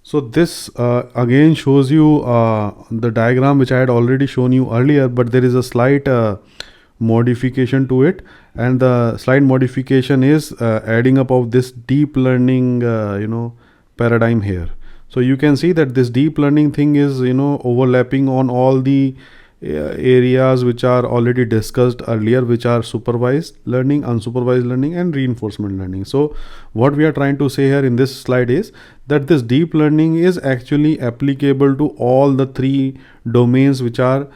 So this again shows you the diagram which I had already shown you earlier, but there is a slight modification to it, and the slight modification is adding up of this deep learning paradigm here. So you can see that this deep learning thing is overlapping on all the areas which are already discussed earlier, which are supervised learning, unsupervised learning, and reinforcement learning. So what we are trying to say here in this slide is that this deep learning is actually applicable to all the three domains which are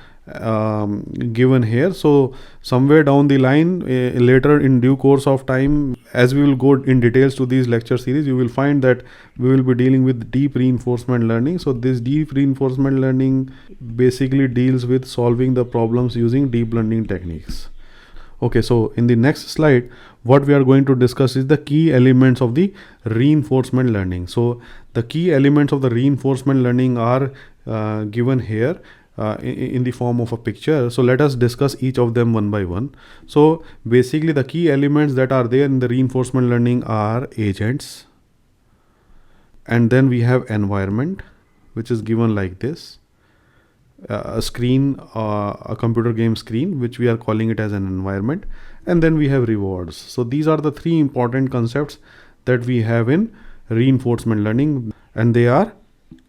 given here. So somewhere down the line, later in due course of time, as we will go in details to these lecture series, you will find that we will be dealing with deep reinforcement learning. So this deep reinforcement learning basically deals with solving the problems using deep learning techniques. Okay, so in the next slide, what we are going to discuss is the key elements of the reinforcement learning. So the key elements of the reinforcement learning are given here in the form of a picture. So let us discuss each of them one by one. So basically the key elements that are there in the reinforcement learning are agents, and then we have environment, which is given like this. A screen, a computer game screen, which we are calling it as an environment, and then we have rewards. So these are the three important concepts that we have in reinforcement learning, and they are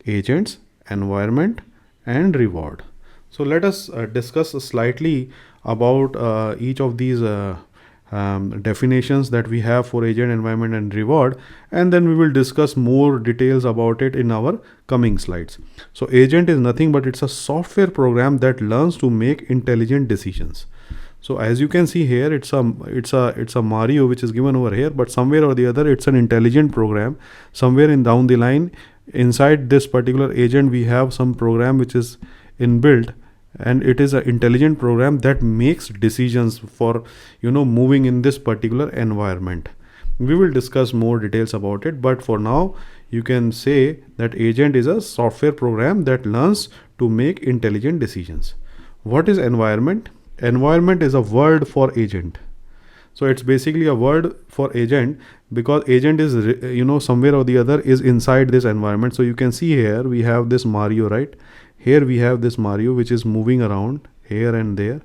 agents, environment, and reward. So let us discuss slightly about each of these definitions that we have for agent, environment, and reward, and then we will discuss more details about it in our coming slides. So agent is nothing but it's a software program that learns to make intelligent decisions. So as you can see here, it's a Mario which is given over here, but somewhere or the other it's an intelligent program. Somewhere in down the line, inside this particular agent, we have some program which is inbuilt, and it is an intelligent program that makes decisions for moving in this particular environment. We will discuss more details about it, but for now you can say that agent is a software program that learns to make intelligent decisions. What is environment? Environment is a word for agent. So it's basically a word for agent, because agent is somewhere or the other is inside this environment. So you can see here we have this Mario, right? Here we have this Mario which is moving around here and there,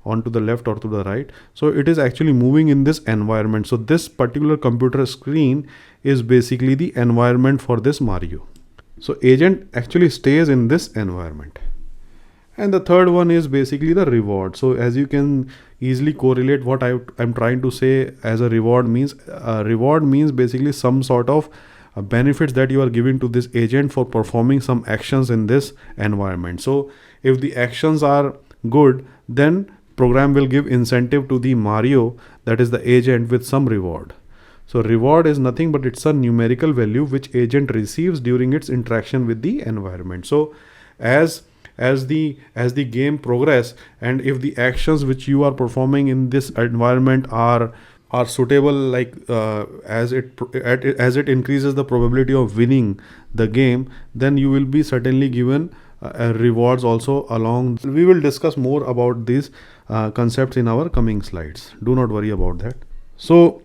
on to the left or to the right. So it is actually moving in this environment. So this particular computer screen is basically the environment for this Mario. So agent actually stays in this environment. And the third one is basically the reward. So as you can easily correlate what I'm trying to say as a reward means basically some sort of benefits that you are giving to this agent for performing some actions in this environment. So if the actions are good, then program will give incentive to the Mario, that is the agent, with some reward. So reward is nothing but it's a numerical value which agent receives during its interaction with the environment. So as the game progress, and if the actions which you are performing in this environment are suitable, like as it increases the probability of winning the game, then you will be certainly given rewards also along. We will discuss more about these concepts in our coming slides. Do not worry about that. So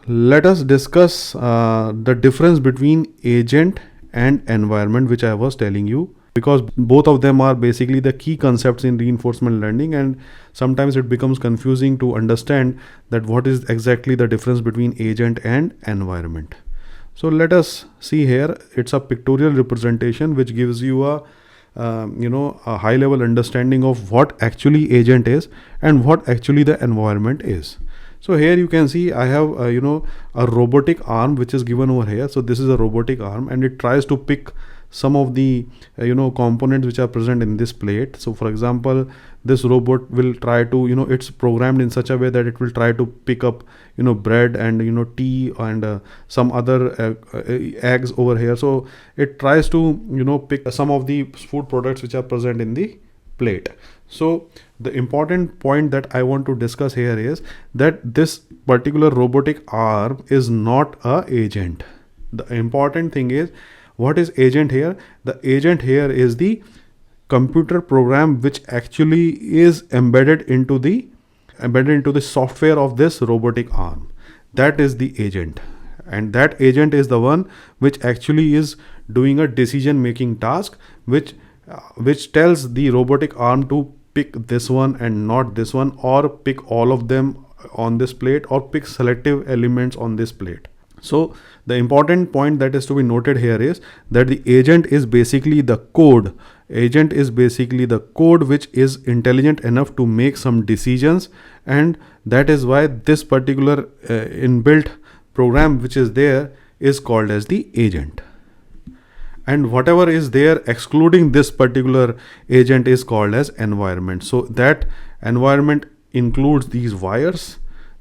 let us discuss the difference between agent and environment, which I was telling you, because both of them are basically the key concepts in reinforcement learning, and sometimes it becomes confusing to understand that what is exactly the difference between agent and environment. So let us see here. It's a pictorial representation which gives you a high level understanding of what actually agent is and what actually the environment is. So here you can see I have a robotic arm which is given over here. So this is a robotic arm, and it tries to pick some of the components which are present in this plate. So for example, this robot will try to it's programmed in such a way that it will try to pick up bread and tea and some other eggs over here. So it tries to pick some of the food products which are present in the plate. So the important point that I want to discuss here is that this particular robotic arm is not a agent. The important thing is, what is agent here? The agent here is the computer program which actually is embedded into the software of this robotic arm. That is the agent, and that agent is the one which actually is doing a decision making task, which tells the robotic arm to pick this one and not this one, or pick all of them on this plate, or pick selective elements on this plate. So the important point that is to be noted here is that the agent is basically the code. Agent is basically the code which is intelligent enough to make some decisions, and that is why this particular inbuilt program which is there is called as the agent. And whatever is there excluding this particular agent is called as environment. So that environment includes these wires,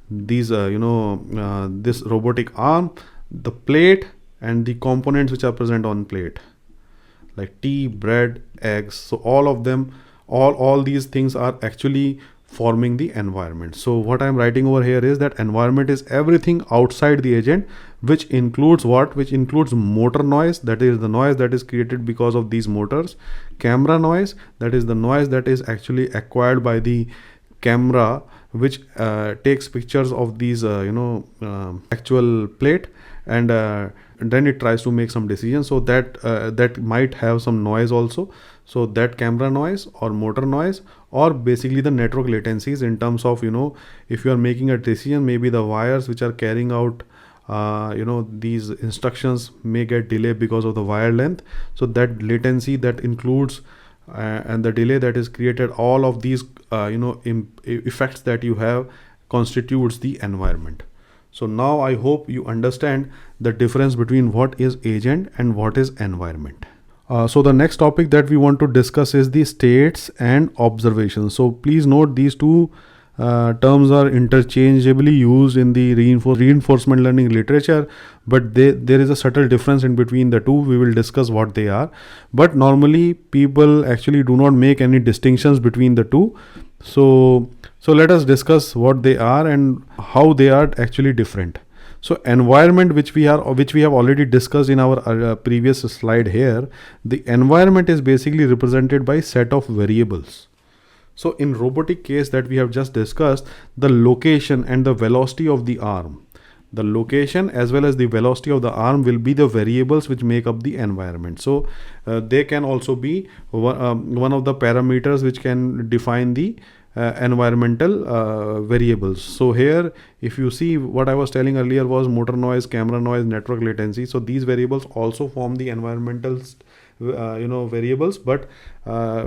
these this robotic arm, the plate, and the components which are present on plate, like tea, bread, eggs. So all of them, all these things are actually forming the environment. So what I'm writing over here is that environment is everything outside the agent, which includes what? Which includes motor noise, that is the noise that is created because of these motors. Camera noise, that is the noise that is actually acquired by the camera, which takes pictures of these actual plate, and then it tries to make some decisions. So that might have some noise also. So that camera noise or motor noise, or basically the network latencies in terms of, if you are making a decision, maybe the wires which are carrying out these instructions may get delayed because of the wire length. So that latency that includes and the delay that is created, all of these effects that you have constitutes the environment. So now I hope you understand the difference between what is agent and what is environment. So the next topic that we want to discuss is the states and observations. So please note, these two terms are interchangeably used in the reinforcement learning literature, but there is a subtle difference in between the two. We will discuss what they are, but normally people actually do not make any distinctions between the two. So let us discuss what they are and how they are actually different. So environment, which we have already discussed in our previous slide here, the environment is basically represented by set of variables. So in robotic case that we have just discussed, the location and the velocity of the arm, the location as well as the velocity of the arm will be the variables which make up the environment. So they can also be one of the parameters which can define the environmental variables. So here, if you see, what I was telling earlier was motor noise, camera noise, network latency. So these variables also form the environmental variables, but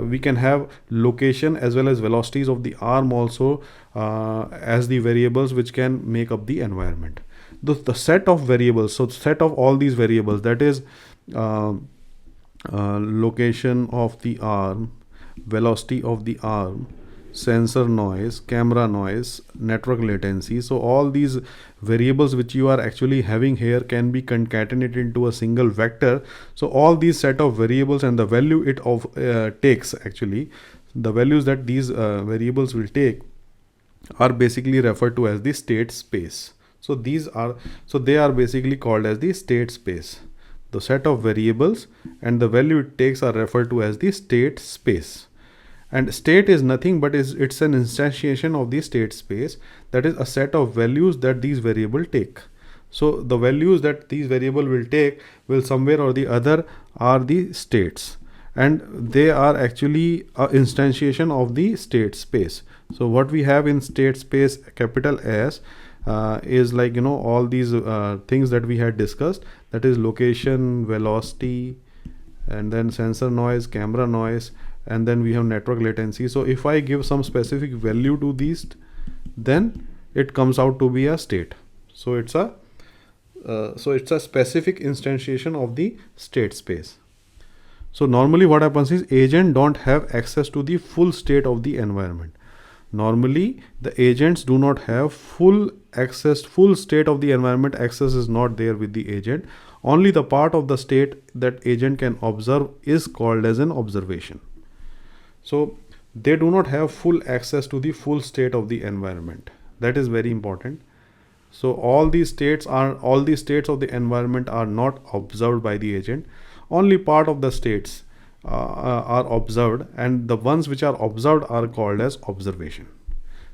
we can have location as well as velocities of the arm also as the variables which can make up the environment. The set of variables, so set of all these variables, that is location of the arm, velocity of the arm, sensor noise, camera noise, network latency. So all these variables which you are actually having here can be concatenated into a single vector. So all these set of variables and the value it takes, actually the values that these variables will take are basically referred to as the state space. So they are basically called as the state space. The set of variables and the value it takes are referred to as the state space. And state is nothing but it's an instantiation of the state space, that is a set of values that these variable take. So the values that these variable will take will somewhere or the other are the states, and they are actually a instantiation of the state space. So what we have in state space, capital S, is like all these things that we had discussed, that is location, velocity, and then sensor noise, camera noise, and then we have network latency. So if I give some specific value to these, then it comes out to be a state. So it's a specific instantiation of the state space. So normally what happens is agent don't have access to the full state of the environment. Normally the agents do not have full state of the environment. Access is not there with the agent. Only the part of the state that agent can observe is called as an observation. So they do not have full access to the full state of the environment. That is very important. So all these states of the environment are not observed by the agent. Only part of the states are observed, and the ones which are observed are called as observation.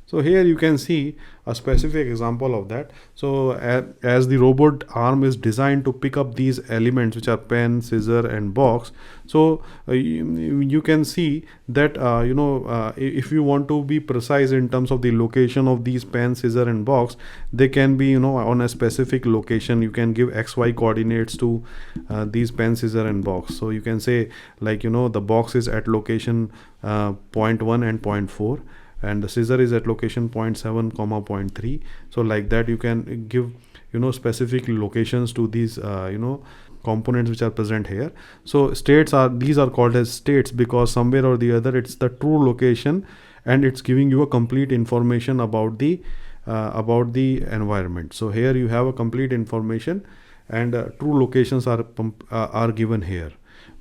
So here you can see a specific example of that. So as the robot arm is designed to pick up these elements, which are pen, scissor and box. So you can see that if you want to be precise in terms of the location of these pen, scissor and box, they can be on a specific location. You can give xy coordinates to these pen, scissor and box. So you can say, like, the box is at location 0.1 and 0.4, and the scissor is at location 0.7 comma 0.3. So like that you can give specific locations to these components which are present here. So these are called as states, because somewhere or the other it's the true location, and it's giving you a complete information about the environment. So here you have a complete information, and true locations are given here.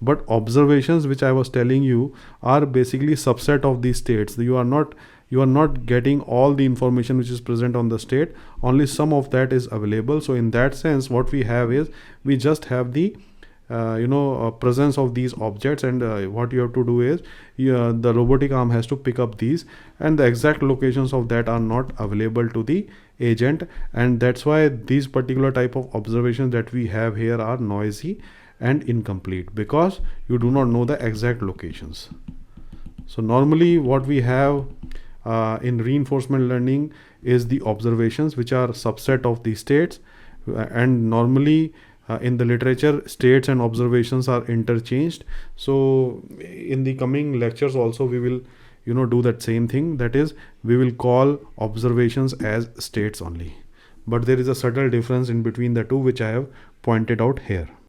But observations, which I was telling you, are basically subset of these states. You are not getting all the information which is present on the state, only some of that is available. So in that sense, what we have is, we just have the presence of these objects, and what you have to do is, the robotic arm has to pick up these, and the exact locations of that are not available to the agent. And that's why these particular type of observations that we have here are noisy and incomplete, because you do not know the exact locations. So normally what we have in reinforcement learning is the observations, which are subset of the states, and normally in the literature, states and observations are interchanged. So in the coming lectures also we will do that same thing, that is, we will call observations as states only. But there is a subtle difference in between the two, which I have pointed out here.